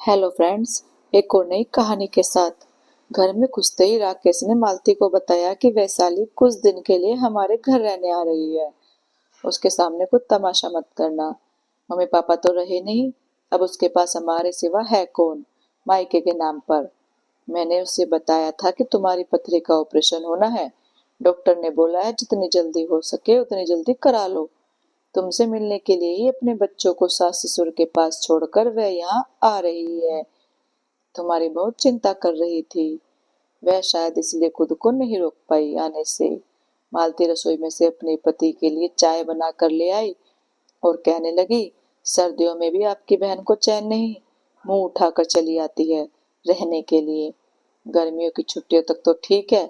Hello friends, एक और नई कहानी के साथ। घर में घुसते ही राकेश ने मालती को बताया कि वैशाली कुछ दिन के लिए हमारे घर रहने आ रही है। उसके सामने कुछ तमाशा मत करना। मम्मी पापा तो रहे नहीं, अब उसके पास हमारे सिवा है कौन, मायके के नाम पर। मैंने उसे बताया था कि तुम्हारी पथरी का ऑपरेशन होना है। डॉक्टर ने बोला है जितनी जल्दी हो सके उतनी जल्दी करा लो। तुमसे मिलने के लिए ही अपने बच्चों को सास ससुर के पास छोड़कर वह यहाँ आ रही है। तुम्हारी बहुत चिंता कर रही थी, वह शायद इसलिए खुद को नहीं रोक पाई आने से। मालती रसोई में से अपने पति के लिए चाय बना कर ले आई और कहने लगी, सर्दियों में भी आपकी बहन को चैन नहीं, मुंह उठाकर चली आती है रहने के लिए। गर्मियों की छुट्टियों तक तो ठीक है,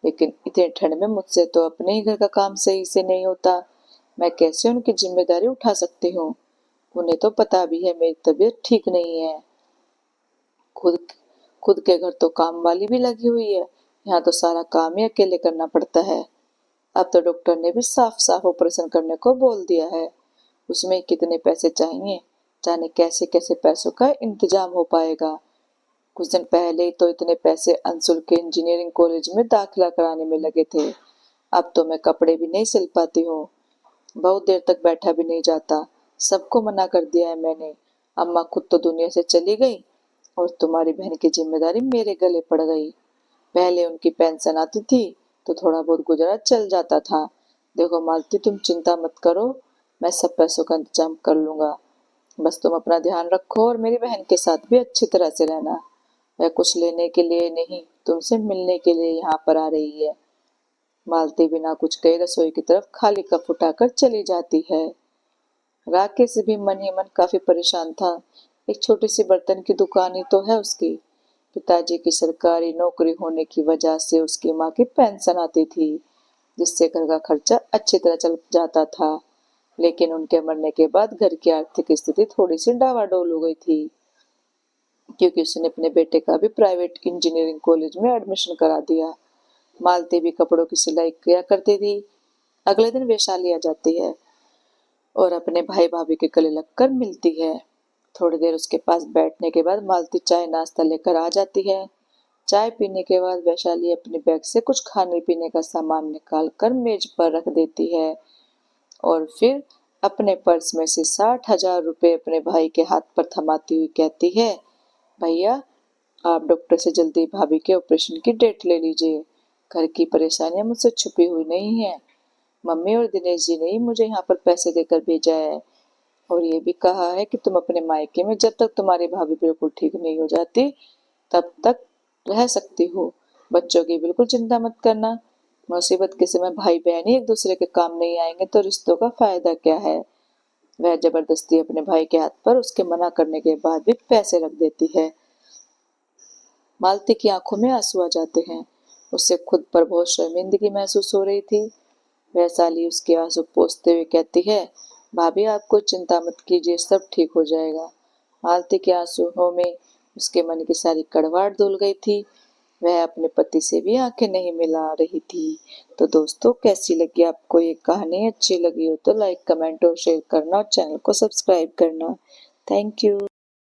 लेकिन इतनी ठंड में मुझसे तो अपने ही घर का काम सही से नहीं होता। मैं कैसे उनकी जिम्मेदारी उठा सकती हूँ? उन्हें तो पता भी है मेरी तबीयत ठीक नहीं है। खुद खुद के घर तो काम वाली भी लगी हुई है, यहाँ तो सारा काम ही अकेले करना पड़ता है। अब तो डॉक्टर ने भी साफ साफ ऑपरेशन करने को बोल दिया है। उसमें कितने पैसे चाहिए, जाने कैसे कैसे पैसों का इंतजाम हो पाएगा। कुछ दिन पहले ही तो इतने पैसे अंशुल के इंजीनियरिंग कॉलेज में दाखिला कराने में लगे थे। अब तो मैं कपड़े भी नहीं सिल पाती हूँ, बहुत देर तक बैठा भी नहीं जाता। सबको मना कर दिया है मैंने। अम्मा खुद तो दुनिया से चली गई और तुम्हारी बहन की जिम्मेदारी मेरे गले पड़ गई। पहले उनकी पेंशन आती थी तो थोड़ा बहुत गुजारा चल जाता था। देखो मालती, तुम चिंता मत करो, मैं सब पैसों का इंतजाम कर लूंगा। बस तुम अपना ध्यान रखो और मेरी बहन के साथ भी अच्छी तरह से रहना। वह कुछ लेने के लिए नहीं, तुमसे मिलने के लिए यहाँ पर आ रही है। मालती बिना कुछ कहे रसोई की तरफ खाली कप उठाकर चली जाती है। राकेश भी मन ही मन काफी परेशान था। एक छोटी सी बर्तन की दुकान ही तो है उसकी। पिताजी की सरकारी नौकरी होने की वजह से उसकी माँ की पेंशन आती थी, जिससे घर का खर्चा अच्छी तरह चल जाता था। लेकिन उनके मरने के बाद घर की आर्थिक स्थिति थोड़ी सी डावाडोल हो गई थी, क्योंकि उसने अपने बेटे का भी प्राइवेट इंजीनियरिंग कॉलेज में एडमिशन करा दिया। मालती भी कपड़ों की सिलाई किया करती थी। अगले दिन वैशाली आ जाती है और अपने भाई भाभी के गले लगकर मिलती है। थोड़ी देर उसके पास बैठने के बाद मालती चाय नाश्ता लेकर आ जाती है। चाय पीने के बाद वैशाली अपने बैग से कुछ खाने पीने का सामान निकाल कर मेज पर रख देती है और फिर अपने पर्स में से 60,000 रुपए अपने भाई के हाथ पर थमाती हुई कहती है, भैया आप डॉक्टर से जल्दी भाभी के ऑपरेशन की डेट ले लीजिए। घर की परेशानियां मुझसे छुपी हुई नहीं है। मम्मी और दिनेश जी ने ही मुझे यहाँ पर पैसे देकर भेजा है और ये भी कहा है कि तुम अपने मायके में जब तक तुम्हारी भाभी बिल्कुल ठीक नहीं हो जाती तब तक रह सकती हो। बच्चों की बिल्कुल चिंता मत करना। मुसीबत के समय भाई बहन ही एक दूसरे के काम नहीं आएंगे तो रिश्तों का फायदा क्या है। वह जबरदस्ती अपने भाई के हाथ पर उसके मना करने के बाद भी पैसे रख देती है। मालती की आंखों में आंसू आ जाते हैं। उसे खुद पर बहुत शर्मिंदगी महसूस हो रही थी। वैशाली उसके आंसू पोंछते हुए कहती है, भाभी आप कोई चिंता मत कीजिए, सब ठीक हो जाएगा। मालती के आंसुओं में उसके मन की सारी कड़वाहट धुल गई थी। वह अपने पति से भी आंखें नहीं मिला रही थी। तो दोस्तों, कैसी लगी आपको ये कहानी? अच्छी लगी हो तो लाइक कमेंट और शेयर करना और चैनल को सब्सक्राइब करना। Thank you.